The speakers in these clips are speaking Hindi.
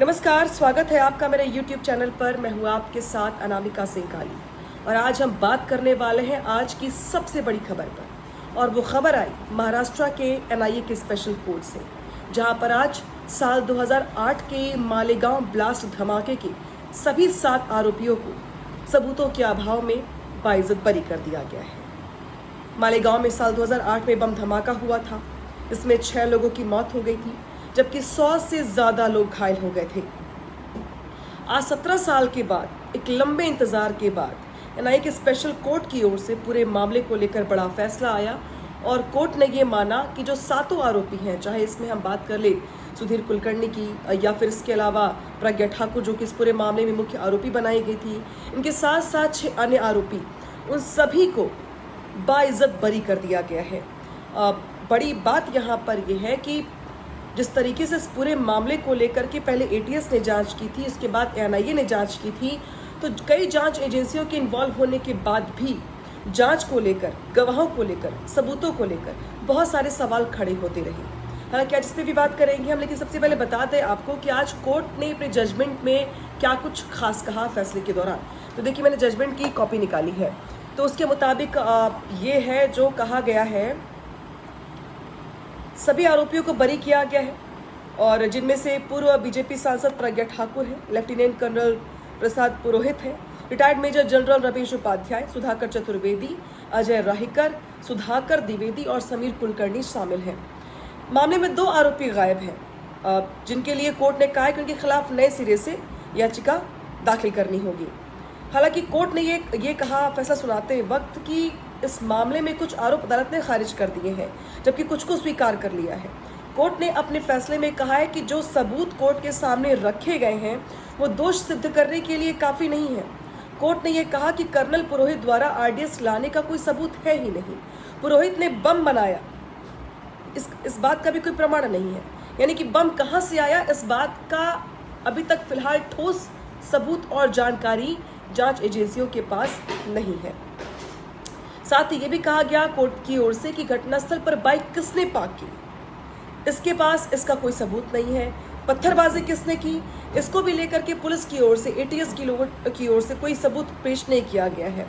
नमस्कार, स्वागत है आपका मेरे YouTube चैनल पर। मैं हूँ आपके साथ अनामिका सिंह काली और आज हम बात करने वाले हैं आज की सबसे बड़ी खबर पर। और वो खबर आई महाराष्ट्र के NIA के स्पेशल कोर्ट से, जहां पर आज साल 2008 के मालेगांव ब्लास्ट धमाके के सभी 7 आरोपियों को सबूतों के अभाव में बाइज्जत बरी कर दिया गया है। मालेगांव में साल 2008 में बम धमाका हुआ था। इसमें 6 लोगों की मौत हो गई थी, जबकि 100 से ज्यादा लोग घायल हो गए थे। आज 17 साल के बाद, एक लंबे इंतजार के बाद NIA के स्पेशल कोर्ट की ओर से पूरे मामले को लेकर बड़ा फैसला आया और कोर्ट ने ये माना कि जो 7 आरोपी हैं, चाहे इसमें हम बात कर ले सुधीर कुलकर्णी की या फिर इसके अलावा प्रज्ञा ठाकुर जो कि इस पूरे मामले में मुख्य आरोपी बनाई गई थी, इनके साथ साथ 6 अन्य आरोपी, उन सभी को बाइज्जत बरी कर दिया गया है। बड़ी बात यहाँ पर यह है कि जिस तरीके से इस पूरे मामले को लेकर के पहले ATS ने जांच की थी, इसके बाद NIA ने जांच की थी, तो कई जांच एजेंसियों के इन्वॉल्व होने के बाद भी जांच को लेकर, गवाहों को लेकर, सबूतों को लेकर बहुत सारे सवाल खड़े होते रहे। हालांकि आज इस पर भी बात करेंगे हम, लेकिन सबसे पहले बता दें आपको कि आज कोर्ट ने अपने जजमेंट में क्या कुछ खास कहा फैसले के दौरान। तो देखिए, मैंने जजमेंट की कॉपी निकाली है, तो उसके मुताबिक ये है जो कहा गया है। सभी आरोपियों को बरी किया गया है और जिनमें से पूर्व BJP सांसद प्रज्ञा ठाकुर है, लेफ्टिनेंट कर्नल प्रसाद पुरोहित है, retired major general Ramesh Upadhyay, Sudhakar Chaturvedi, Ajay Rahirkar, Sudhakar Dwivedi और समीर कुलकर्णी शामिल हैं। मामले में 2 आरोपी गायब हैं, जिनके लिए कोर्ट ने कहा कि उनके खिलाफ नए सिरे से याचिका दाखिल करनी होगी। हालांकि कोर्ट ने ये कहा फैसला सुनाते वक्त कि इस मामले में कुछ आरोप अदालत ने खारिज कर दिए हैं, जबकि कुछ को स्वीकार कर लिया है। कोर्ट ने अपने फैसले में कहा है कि जो सबूत कोर्ट के सामने रखे गए हैं वो दोष सिद्ध करने के लिए काफ़ी नहीं है। कोर्ट ने यह कहा कि कर्नल पुरोहित द्वारा RDX लाने का कोई सबूत है ही नहीं। पुरोहित ने बम बनाया, इस बात का भी कोई प्रमाण नहीं है। यानी कि बम कहाँ से आया, इस बात का अभी तक फिलहाल ठोस सबूत और जानकारी जांच एजेंसियों के पास नहीं है। साथ ही ये भी कहा गया कोर्ट की ओर से कि घटनास्थल पर बाइक किसने पार्क की, इसके पास इसका कोई सबूत नहीं है। पत्थरबाजी किसने की, इसको भी लेकर के पुलिस की ओर से, ATS की ओर से कोई सबूत पेश नहीं किया गया है।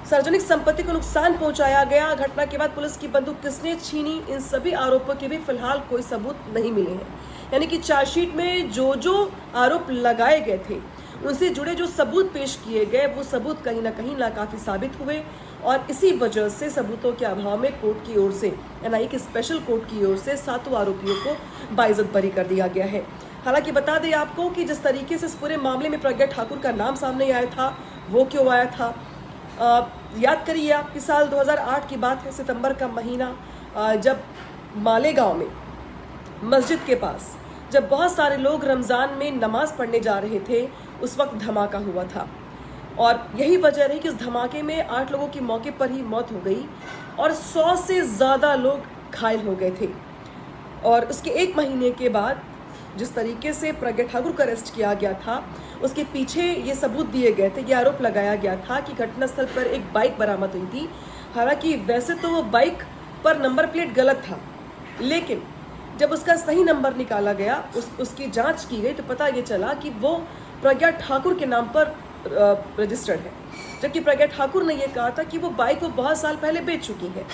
सार्वजनिक संपत्ति को नुकसान पहुंचाया गया, घटना के बाद पुलिस की बंदूक किसने छीनी, इन सभी आरोपों के भी फिलहाल कोई सबूत नहीं मिले हैं। यानी कि चार्जशीट में जो आरोप लगाए गए थे, उनसे जुड़े जो सबूत पेश किए गए, वो सबूत कहीं ना कहीं नाकाफी साबित हुए और इसी वजह से सबूतों के अभाव में कोर्ट की ओर से, NIA के स्पेशल कोर्ट की ओर से 7 आरोपियों को बाइज्जत बरी कर दिया गया है। हालांकि बता दें आपको कि जिस तरीके से इस पूरे मामले में प्रज्ञा ठाकुर का नाम सामने आया था, वो क्यों आया था। याद करिए आप कि साल 2008 की बात है, सितंबर का महीना, जब मालेगांव में मस्जिद के पास जब बहुत सारे लोग रमज़ान में नमाज पढ़ने जा रहे थे, उस वक्त धमाका हुआ था और यही वजह रही कि इस धमाके में 8 लोगों की मौके पर ही मौत हो गई और 100 से ज़्यादा लोग घायल हो गए थे। और उसके 1 महीने के बाद जिस तरीके से प्रज्ञा ठाकुर को अरेस्ट किया गया था, उसके पीछे ये सबूत दिए गए थे, ये आरोप लगाया गया था कि घटनास्थल पर एक बाइक बरामद हुई थी। हालांकि वैसे तो वो बाइक पर नंबर प्लेट गलत था, लेकिन जब उसका सही नंबर निकाला गया, उसकी जांच की गई, तो पता ये चला कि वो प्रज्ञा ठाकुर के नाम पर रजिस्टर्ड है, जबकि प्रज्ञा ठाकुर ने यह कहा था कि वो बाइक को बहुत साल पहले बेच चुकी है।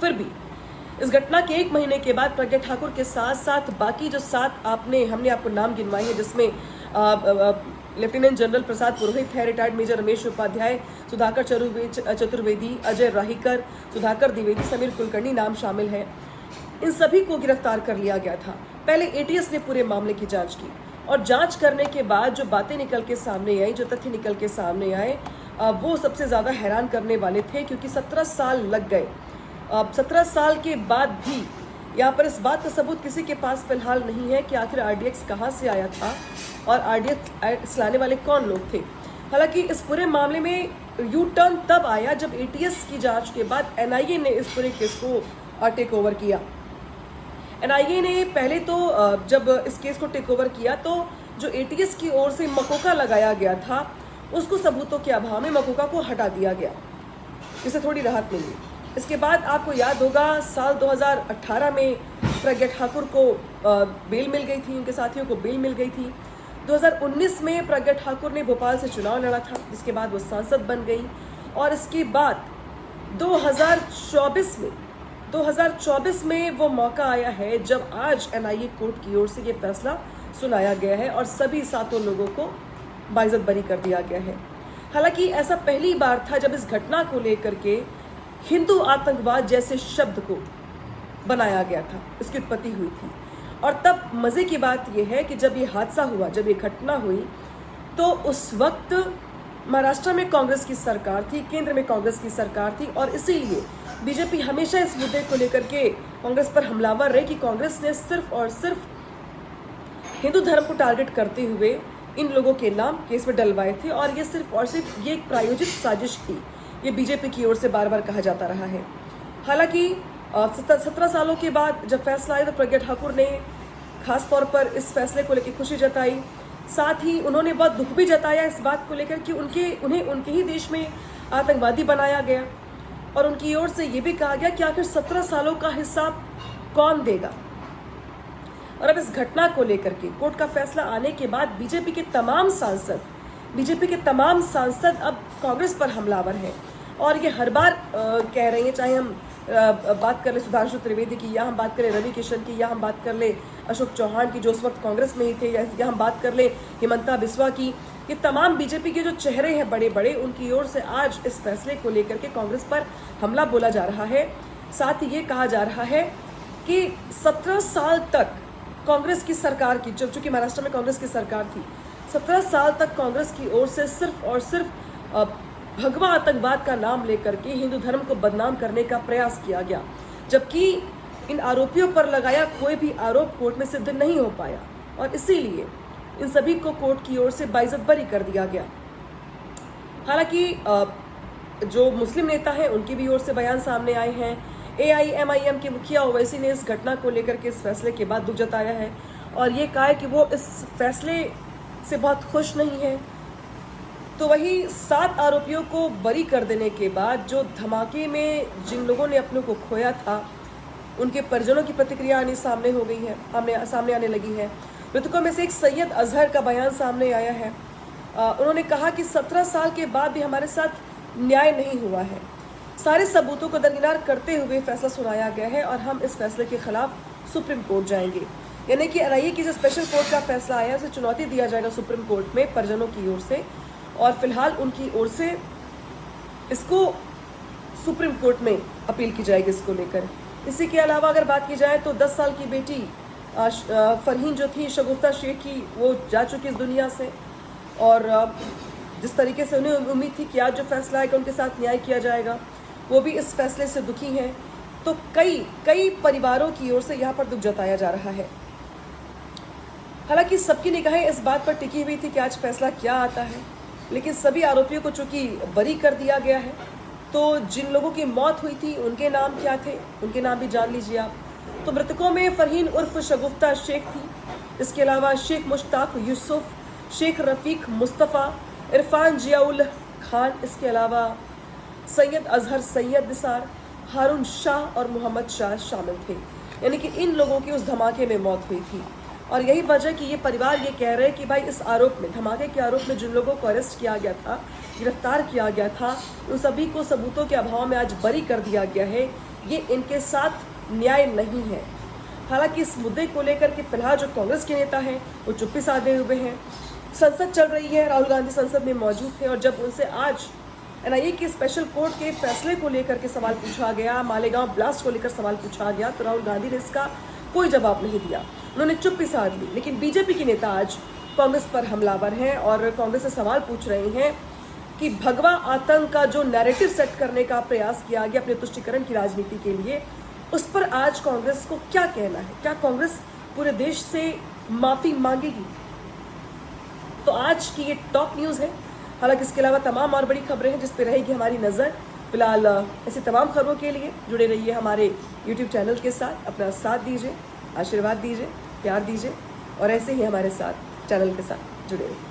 फिर भी इस घटना के 1 महीने के बाद प्रज्ञा ठाकुर के साथ साथ बाकी जो 7 हमने आपको नाम गिनवाए हैं, जिसमें लेफ्टिनेंट जनरल प्रसाद पुरोहित है, रिटायर्ड मेजर रमेश उपाध्याय, सुधाकर चतुर्वेदी, अजय राहिकर, सुधाकर द्विवेदी, समीर कुलकर्णी नाम शामिल है। इन सभी को गिरफ्तार कर लिया गया था। पहले ATS ने पूरे मामले की जांच की और जांच करने के बाद जो बातें निकल के सामने आई, जो तथ्य निकल के सामने आए, वो सबसे ज़्यादा हैरान करने वाले थे, क्योंकि 17 साल लग गए। 17 साल के बाद भी यहाँ पर इस बात का सबूत किसी के पास फिलहाल नहीं है कि आखिर RDX कहाँ से आया था और RDX लाने वाले कौन लोग थे। हालांकि इस पूरे मामले में यू टर्न तब आया जब ATS की जांच के बाद NIA ने इस पूरे केस को टेक ओवर किया। NIA ने पहले तो जब इस केस को टेक ओवर किया, तो जो ATS की ओर से मकोका लगाया गया था, उसको सबूतों के अभाव में मकोका को हटा दिया गया, जिससे थोड़ी राहत मिली। इसके बाद आपको याद होगा साल 2018 में प्रज्ञा ठाकुर को बेल मिल गई थी, उनके साथियों को बेल मिल गई थी। 2019 में प्रज्ञा ठाकुर ने भोपाल से चुनाव लड़ा था, जिसके बाद वो सांसद बन गई और इसके बाद 2024 में वो मौका आया है जब आज एनआईए कोर्ट की ओर से ये फैसला सुनाया गया है और सभी 7 लोगों को बाइज्जत बरी कर दिया गया है। हालांकि ऐसा पहली बार था जब इस घटना को लेकर के हिंदू आतंकवाद जैसे शब्द को बनाया गया था, इसकी उत्पत्ति हुई थी। और तब मजे की बात यह है कि जब ये हादसा हुआ, जब ये घटना हुई, तो उस वक्त महाराष्ट्र में कांग्रेस की सरकार थी, केंद्र में कांग्रेस की सरकार थी और इसीलिए बीजेपी हमेशा इस मुद्दे को लेकर के कांग्रेस पर हमलावर रहे कि कांग्रेस ने सिर्फ और सिर्फ हिंदू धर्म को टारगेट करते हुए इन लोगों के नाम केस में डलवाए थे और ये सिर्फ और सिर्फ ये एक प्रायोजित साजिश थी। ये बीजेपी की ओर से बार बार कहा जाता रहा है। हालांकि 17 सालों के बाद जब फैसला आया तो प्रज्ञा ठाकुर ने खास तौर पर इस फैसले को लेकर खुशी जताई, साथ ही उन्होंने बहुत दुख भी जताया इस बात को लेकर कि उन्हें उनके ही देश में आतंकवादी बनाया गया और उनकी ओर से ये भी कहा गया कि आखिर 17 सालों का हिसाब कौन देगा। और अब इस घटना को लेकर के कोर्ट का फैसला आने के बाद बीजेपी के तमाम सांसद अब कांग्रेस पर हमलावर हैं और ये हर बार कह रहे हैं, चाहे हम बात कर ले सुधांशु त्रिवेदी की, या हम बात करें रवि किशन की, या हम बात कर ले अशोक चौहान की जो उस वक्त कांग्रेस में ही थे, या हम बात कर ले हिमंता बिस्वा की, ये तमाम बीजेपी के जो चेहरे हैं बड़े बड़े, उनकी ओर से आज इस फैसले को लेकर के कांग्रेस पर हमला बोला जा रहा है। साथ ही ये कहा जा रहा है कि 17 साल तक कांग्रेस की सरकार की, चूंकि महाराष्ट्र में कांग्रेस की सरकार थी, 17 साल तक कांग्रेस की ओर से सिर्फ और सिर्फ भगवा आतंकवाद का नाम लेकर के हिंदू धर्म को बदनाम करने का प्रयास किया गया, जबकि इन आरोपियों पर लगाया कोई भी आरोप कोर्ट में सिद्ध नहीं हो पाया और इसीलिए इन सभी को कोर्ट की ओर से बाइज्जत बरी कर दिया गया। हालांकि जो मुस्लिम नेता हैं उनकी भी ओर से बयान सामने आए हैं। AIMIM के मुखिया ओवैसी ने इस घटना को लेकर के इस फैसले के बाद दुख जताया है और ये कहा है कि वो इस फैसले से बहुत खुश नहीं है। तो वही 7 आरोपियों को बरी कर देने के बाद जो धमाके में जिन लोगों ने अपनों को खोया था, उनके परिजनों की प्रतिक्रिया सामने आने लगी है। मृतकों में से एक सैयद अजहर का बयान सामने आया है। उन्होंने कहा कि 17 साल के बाद भी हमारे साथ न्याय नहीं हुआ है। सारे सबूतों को दरकिनार करते हुए फैसला सुनाया गया है और हम इस फैसले के खिलाफ सुप्रीम कोर्ट जाएंगे। यानी कि एनआईए की जो स्पेशल कोर्ट का फैसला आया उसे चुनौती दिया जाएगा सुप्रीम कोर्ट में परिजनों की ओर से और फिलहाल उनकी ओर से इसको सुप्रीम कोर्ट में अपील की जाएगी इसको लेकर। इसी के अलावा अगर बात की जाए तो 10 साल की बेटी फरहीन जो थी शगुफ्ता शेख की, वो जा चुकी इस दुनिया से और जिस तरीके से उन्हें उम्मीद थी कि आज जो फैसला है कि उनके साथ न्याय किया जाएगा, वो भी इस फैसले से दुखी हैं। तो कई परिवारों की ओर से यहाँ पर दुख जताया जा रहा है। हालांकि सबकी निगाहें इस बात पर टिकी हुई थी कि आज फैसला क्या आता है, लेकिन सभी आरोपियों को चूंकि बरी कर दिया गया है, तो जिन लोगों की मौत हुई थी उनके नाम क्या थे, उनके नाम भी जान लीजिए आप। तो मृतकों में फरहीन उर्फ शगुफ्ता शेख थी, इसके अलावा शेख मुश्ताक यूसुफ, शेख रफीक मुस्तफ़ा, इरफान जियाउल खान, इसके अलावा सैयद अजहर सैयद निसार, हारून शाह और मोहम्मद शाह शामिल थे। यानी कि इन लोगों की उस धमाके में मौत हुई थी और यही वजह कि ये परिवार ये कह रहे हैं कि भाई इस आरोप में, धमाके के आरोप में जिन लोगों को अरेस्ट किया गया था, गिरफ्तार किया गया था, उन सभी को सबूतों के अभाव में आज बरी कर दिया गया है। ये इनके साथ न्याय नहीं है। हालांकि इस मुद्दे को लेकर के फिलहाल जो कांग्रेस के नेता हैं वो चुप्पी साधे हुए हैं। संसद चल रही है, राहुल गांधी संसद में मौजूद थे और जब उनसे आज एनआईए के स्पेशल कोर्ट के फैसले को लेकर के सवाल पूछा गया, मालेगांव ब्लास्ट को लेकर सवाल पूछा गया, तो राहुल गांधी ने इसका कोई जवाब नहीं दिया, उन्होंने चुप्पी साध ली। लेकिन बीजेपी के नेता आज कांग्रेस पर हमलावर हैं और कांग्रेस से सवाल पूछ रहे हैं कि भगवा आतंक का जो नैरेटिव सेट करने का प्रयास किया गया अपने तुष्टीकरण की राजनीति के लिए, उस पर आज कांग्रेस को क्या कहना है? क्या कांग्रेस पूरे देश से माफी मांगेगी? तो आज की ये टॉप न्यूज़ है। हालांकि इसके अलावा तमाम और बड़ी खबरें हैं जिस पर रहेगी हमारी नज़र। फिलहाल ऐसी तमाम खबरों के लिए जुड़े रहिए हमारे YouTube चैनल के साथ, अपना साथ दीजिए, आशीर्वाद दीजिए, प्यार दीजिए और ऐसे ही हमारे साथ चैनल के साथ जुड़े रहिए।